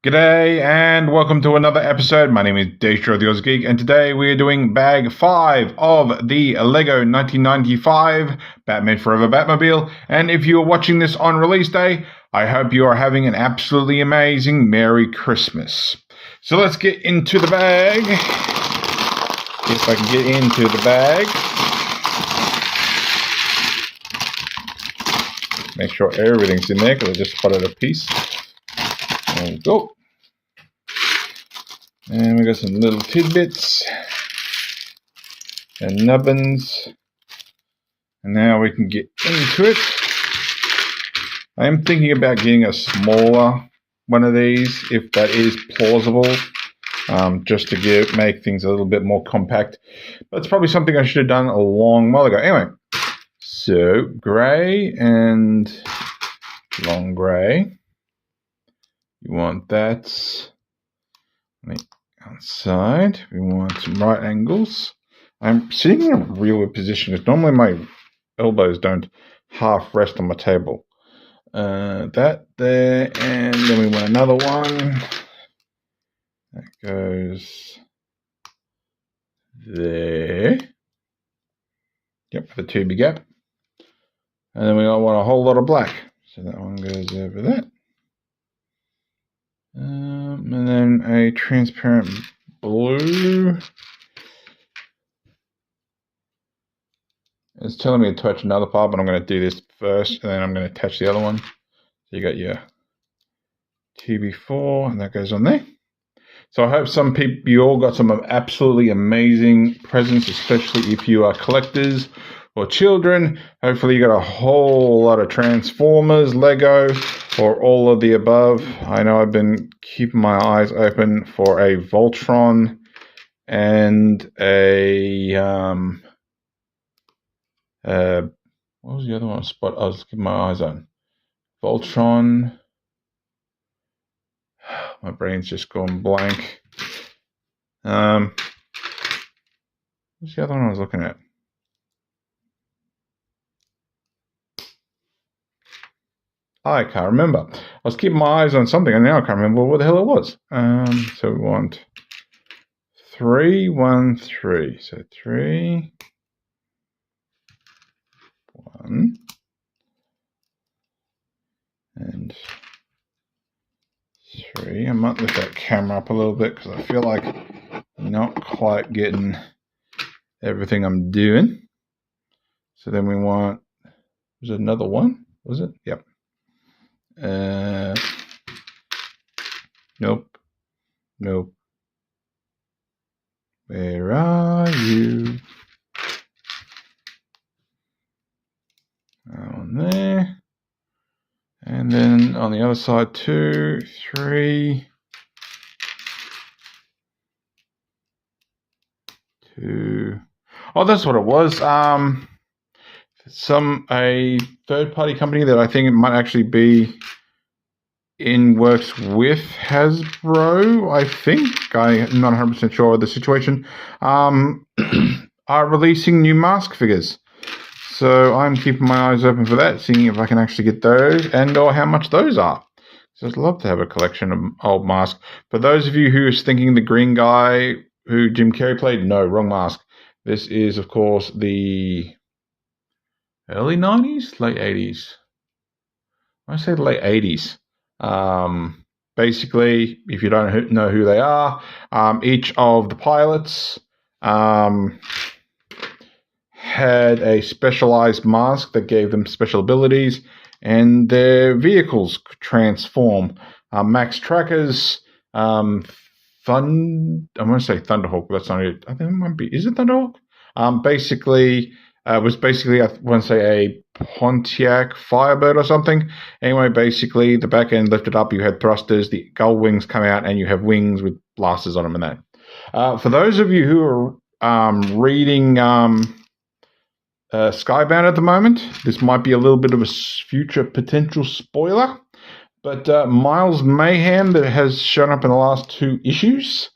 G'day and welcome to another episode. My name is Daystro the Oz Geek, and today we are doing bag 5 of the Lego 1995 Batman Forever Batmobile. And if you are watching this on release day, I hope you are having an absolutely amazing Merry Christmas. So let's get into the bag. If I can get into the bag. Make sure everything's in there because I just spotted a piece. There we go. And we got some little tidbits and nubbins. And now we can get into it. I am thinking about getting a smaller one of these, if that is plausible, just to make things a little bit more compact. But it's probably something I should have done a long while ago. Anyway, so grey and long grey. You want that. Outside, we want some right angles. I'm sitting in a real weird position because normally my elbows don't half rest on my table. That there, and then we want another one. That goes there. Yep, for the tubey gap. And then we want a whole lot of black. So that one goes over that. And then a transparent blue. It's telling me to touch another part, but I'm going to do this first, and then I'm going to attach the other one. So you got your TB4, and that goes on there. So I hope you all got some absolutely amazing presents, especially if you are collectors or children. Hopefully you got a whole lot of Transformers, Lego, or all of the above. I know I've been keeping my eyes open for a Voltron and a what was the other one spot I was keeping my eyes on? Voltron. My brain's just gone blank. What's the other one I was looking at? I can't remember. I was keeping my eyes on something, and now I can't remember what the hell it was. So we want 3, 1, 3. So 3, 1, and 3. I might lift that camera up a little bit because I feel like I'm not quite getting everything I'm doing. So then we want, was it another one? Was it? Yep. Nope. Where are you? On there. And then on the other side, 2, 3, 2. Oh, that's what it was. A third-party company that I think it might actually be in works with Hasbro, I think. I'm not 100% sure of the situation. Are releasing new mask figures. So I'm keeping my eyes open for that, seeing if I can actually get those and or how much those are. So I'd love to have a collection of old masks. For those of you who is thinking the green guy who Jim Carrey played, no, wrong mask. This is, of course, the early 90s, late 80s. I say late 80s. Basically, if you don't know who they are, each of the pilots had a specialized mask that gave them special abilities, and their vehicles could transform. Max Tracker's I'm going to say Thunderhawk, but that's not it. I think it might be. Is it Thunderhawk? Basically, was basically, I want to say, a Pontiac Firebird or something. Anyway, basically, the back end lifted up, you had thrusters, the gull wings come out, and you have wings with blasters on them and that. For those of you who are reading Skybound at the moment, this might be a little bit of a future potential spoiler, but Miles Mayhem, that has shown up in the last 2 issues,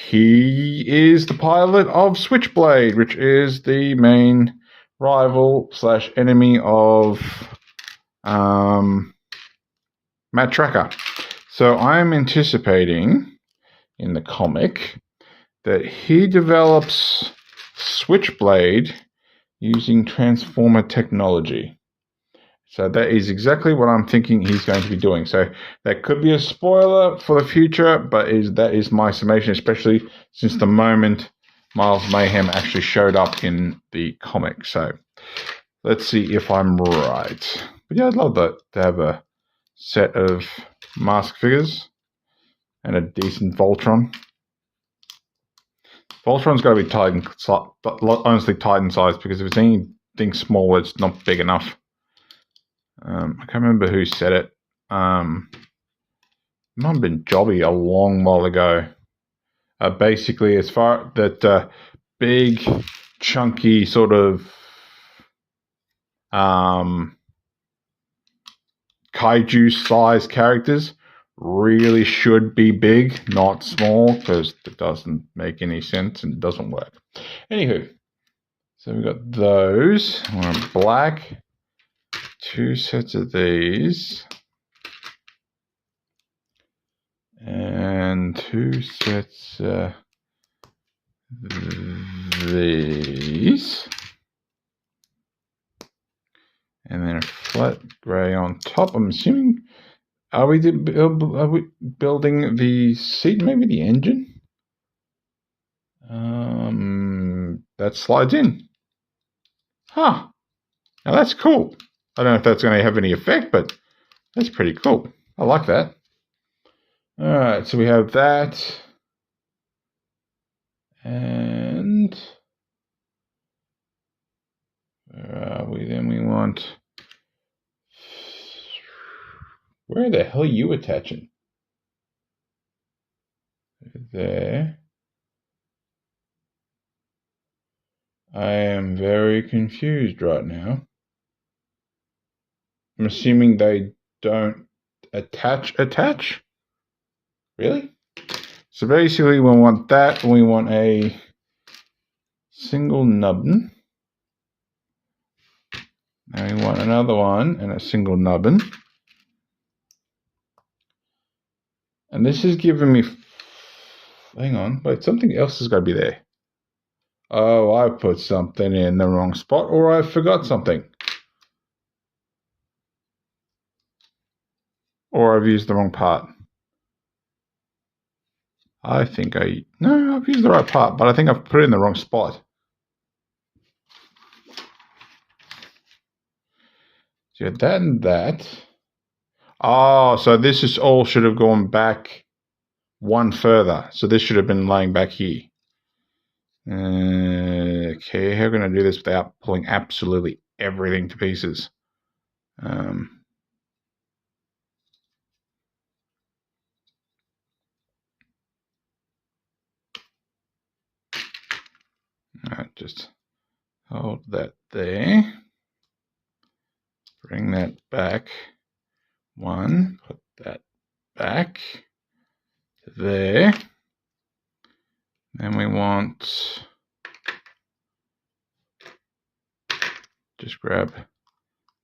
he is the pilot of Switchblade, which is the main rival / enemy of Matt Tracker. So I'm anticipating in the comic that he develops Switchblade using Transformer technology. So that is exactly what I'm thinking he's going to be doing. So that could be a spoiler for the future, but that is my summation, especially since the moment Miles Mayhem actually showed up in the comic. So let's see if I'm right. But yeah, I'd love to have a set of mask figures and a decent Voltron. Voltron's got to be Titan, honestly Titan size, because if it's anything smaller, it's not big enough. I can't remember who said it. It might have been Jobby a long while ago. Basically, as far that big, chunky sort of kaiju-sized characters really should be big, not small, because it doesn't make any sense and it doesn't work. Anywho, so we've got those. We're in black. 2 sets of these. And 2 sets of these. And then a flat grey on top. I'm assuming, are we building the seat, maybe the engine? That slides in. Huh. Now that's cool. I don't know if that's going to have any effect, but that's pretty cool. I like that. Alright, so we have that. And where are we? Then we want... Where the hell are you attaching? There. I am very confused right now. I'm assuming they don't attach? Really? So basically we want that, we want a single nubbin. Now we want another one and a single nubbin. And this is giving me... Hang on, wait, something else has got to be there. Oh, I put something in the wrong spot, or I forgot something. Or I've used the wrong part. I think no, I've used the right part, but I think I've put it in the wrong spot. So you had that and that. Oh, so this is all should have gone back one further. So this should have been laying back here. Okay, how are we going to do this without pulling absolutely everything to pieces? Alright, just hold that there. Bring that back. One, put that back to there. Then we want, just grab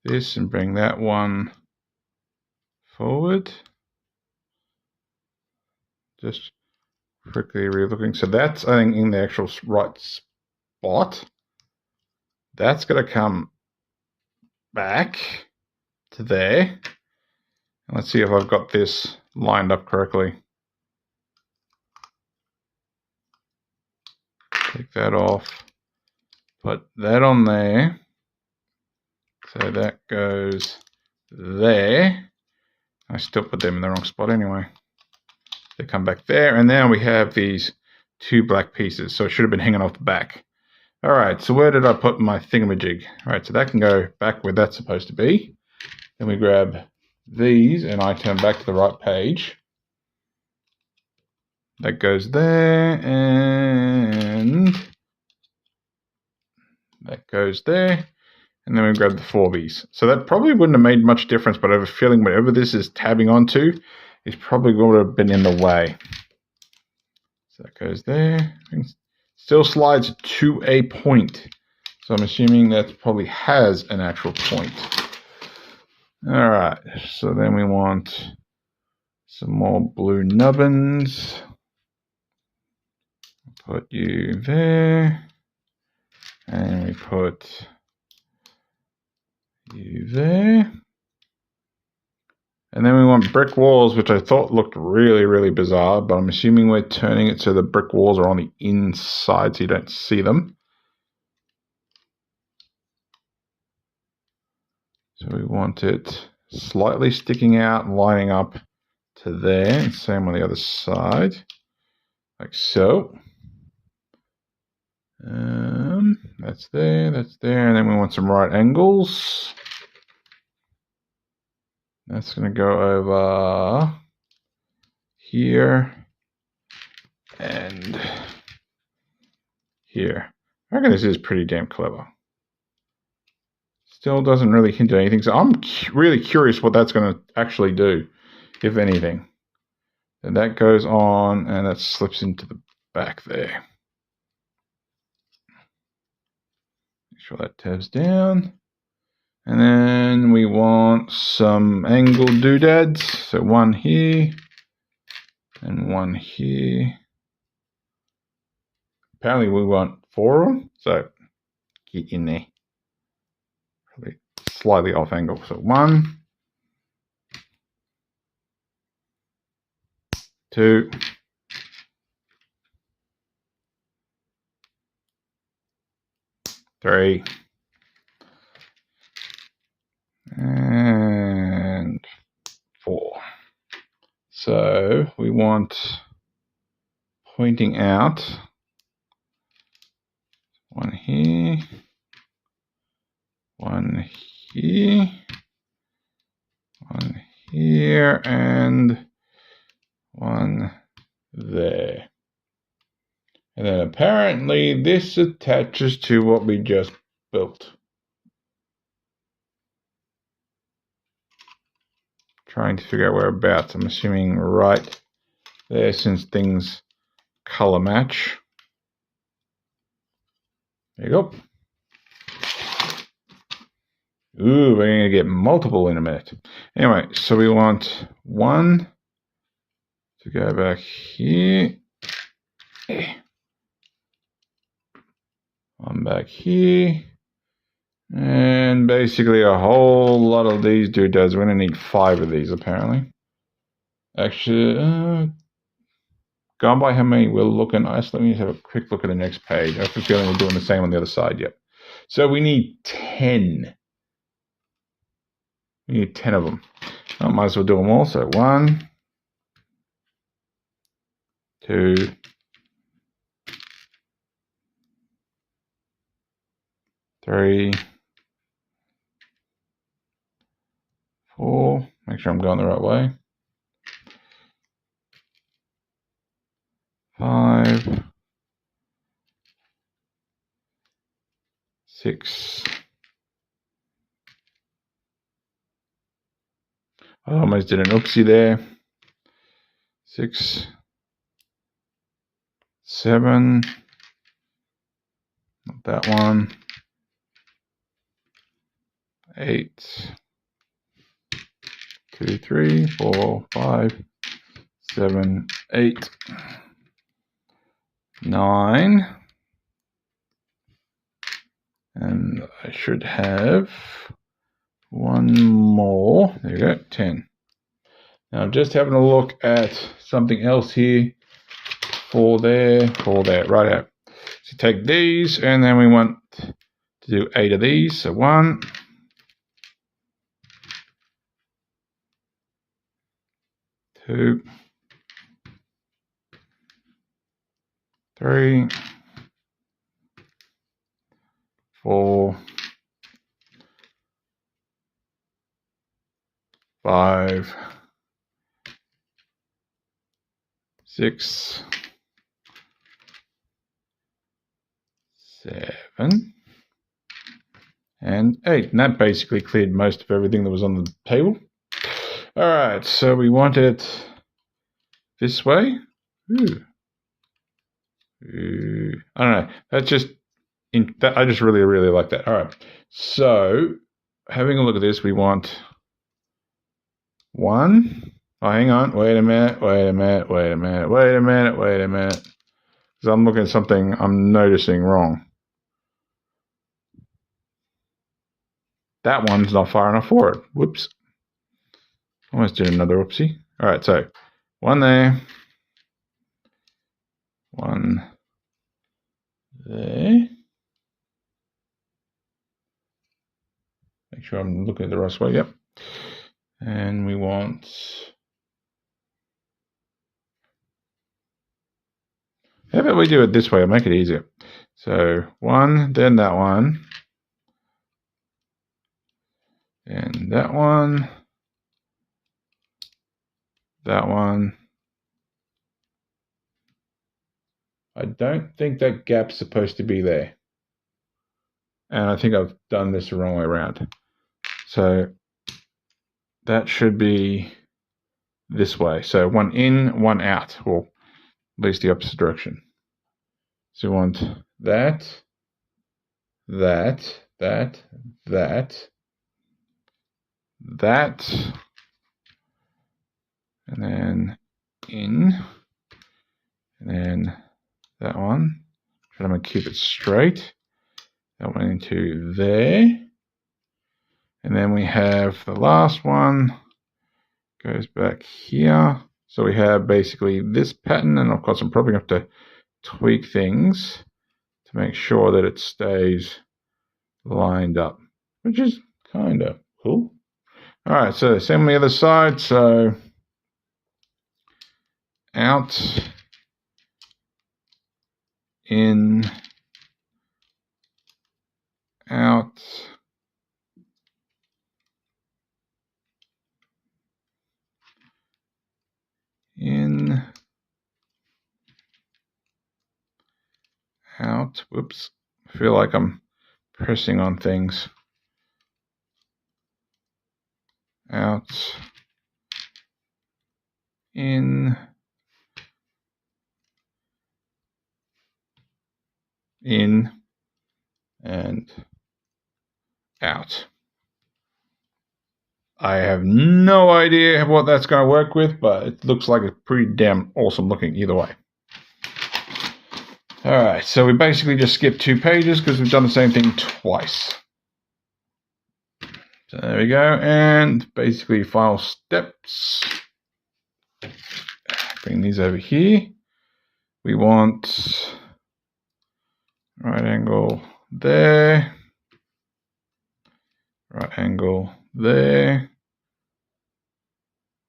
this and bring that one forward. Just quickly re-looking. So that's, I think, in the actual right spot. That's going to come back to there. And let's see if I've got this lined up correctly. Take that off. Put that on there. So that goes there. I still put them in the wrong spot anyway. They come back there. And now we have these 2 black pieces. So it should have been hanging off the back. All right, so where did I put my thingamajig? All right, so that can go back where that's supposed to be. Then we grab these and I turn back to the right page. That goes there and that goes there. And then we grab the 4Bs. So that probably wouldn't have made much difference, but I have a feeling whatever this is tabbing onto is probably would have been in the way. So that goes there. Still slides to a point. So I'm assuming that probably has an actual point. All right. So then we want Some more blue nubbins. Put you there. And we put you there. And then we want brick walls, which I thought looked really, really bizarre, but I'm assuming we're turning it so the brick walls are on the inside so you don't see them. So we want it slightly sticking out and lining up to there, and same on the other side, like so. That's there, and then we want some right angles. That's going to go over here and here. I reckon this is pretty damn clever. Still doesn't really hint at anything, so I'm really curious what that's going to actually do, if anything. And that goes on, and that slips into the back there. Make sure that tabs down. And then we want some angled doodads. So one here and one here. Apparently we want 4 of them, so get in there. Probably slightly off angle. So 1, 2, 3, and 4. So we want pointing out one here, one here, one here, and one there. And then apparently this attaches to what we just built. Trying to figure out whereabouts. I'm assuming right there since things color match. There you go. Ooh, we're going to get multiple in a minute. Anyway, so we want one to go back here. One back here. And basically a whole lot of these doodads. We're going to need 5 of these apparently. Actually, gone by how many we're looking. Let me just have a quick look at the next page. I have a feeling we're doing the same on the other side. Yep. So we need 10. We need 10 of them. I might as well do them all. So 1, 2, 3, 4. Make sure I'm going the right way. 5, 6. I almost did an oopsie there. 6, 7. Not that one. 8. 2, 3, 4, 5, 7, 8, 9. And I should have one more. There you go, 10. Now I'm just having a look at something else here for there, right out. So take these, and then we want to do 8 of these. So 1, 2, 3, 4, 5, 6, 7, and 8. And that basically cleared most of everything that was on the table. All right, so we want it this way. Ooh. I don't know. That's just I just really, really like that. All right. So having a look at this, we want 1, Oh, hang on. Wait a minute. Wait a minute. Wait a minute. Wait a minute. Wait a minute. Because I'm looking at something I'm noticing wrong. That one's not far enough forward. Whoops. Almost did another whoopsie. All right, so one there. One there. Make sure I'm looking at the right way. Yep. And we want... How about we do it this way? I'll make it easier. So one, then that one. And that one. That one. I don't think that gap's supposed to be there. And I think I've done this the wrong way around. So that should be this way. So one in, one out, or at least the opposite direction. So we want that, that, that, that, that, and then in, and then that one. I'm going to keep it straight. That went into there. And then we have the last one goes back here. So we have basically this pattern, and of course I'm probably going to have to tweak things to make sure that it stays lined up, which is kind of cool. All right, so same on the other side. So out, in, out, in, out. Whoops. I feel like I'm pressing on things. Out, in, and out. I have no idea what that's going to work with, but it looks like it's pretty damn awesome looking either way. All right, so we basically just skipped 2 pages because we've done the same thing twice. So there we go, and basically final steps. Bring these over here. We want right angle there, right angle there.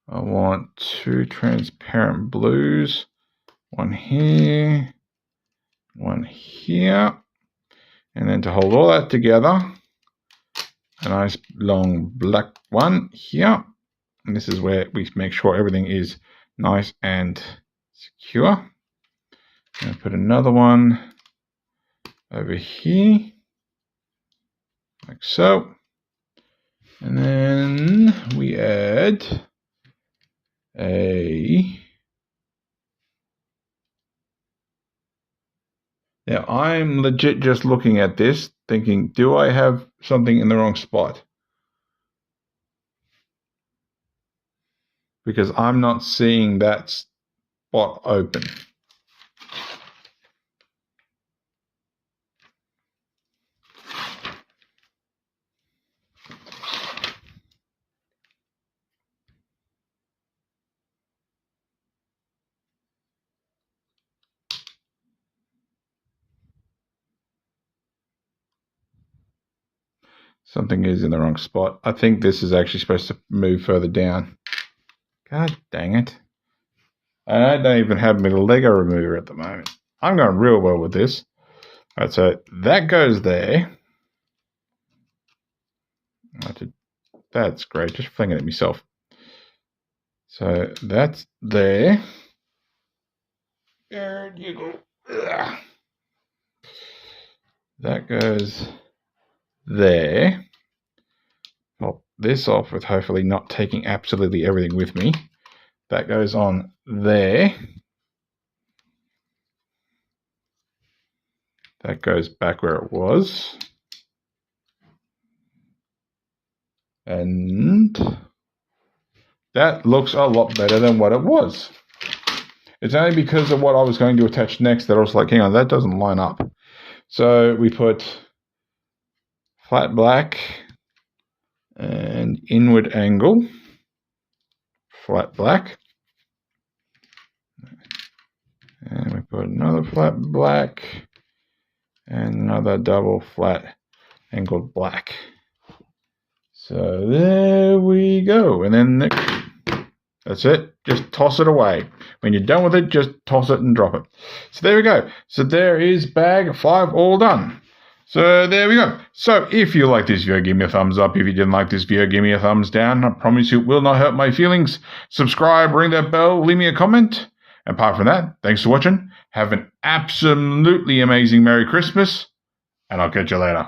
I want 2 transparent blues, one here, one here, and then to hold all that together, a nice long black one here. And this is where we make sure everything is nice and secure. And put another one over here, like so. And then we add a... Now I'm legit just looking at this thinking, do I have something in the wrong spot? Because I'm not seeing that spot open. Something is in the wrong spot. I think this is actually supposed to move further down. God dang it. I don't even have my Lego remover at the moment. I'm going real well with this. All right, so that goes there. That's great, just flinging it at myself. So that's there. There you go. Ugh. That goes there. Pop this off with hopefully not taking absolutely everything with me. That goes on there. That goes back where it was. And That looks a lot better than what it was. It's only because of what I was going to attach next that I was like, hang on, that doesn't line up. So we put flat black and inward angle, flat black. And we put another flat black and another double flat angled black. So there we go. And then that's it. Just toss it away. When you're done with it, just toss it and drop it. So there we go. So there is bag 5 all done. So there we go. So if you like this video, give me a thumbs up. If you didn't like this video, give me a thumbs down. I promise you it will not hurt my feelings. Subscribe, ring that bell, leave me a comment. And apart from that, thanks for watching. Have an absolutely amazing Merry Christmas, and I'll catch you later.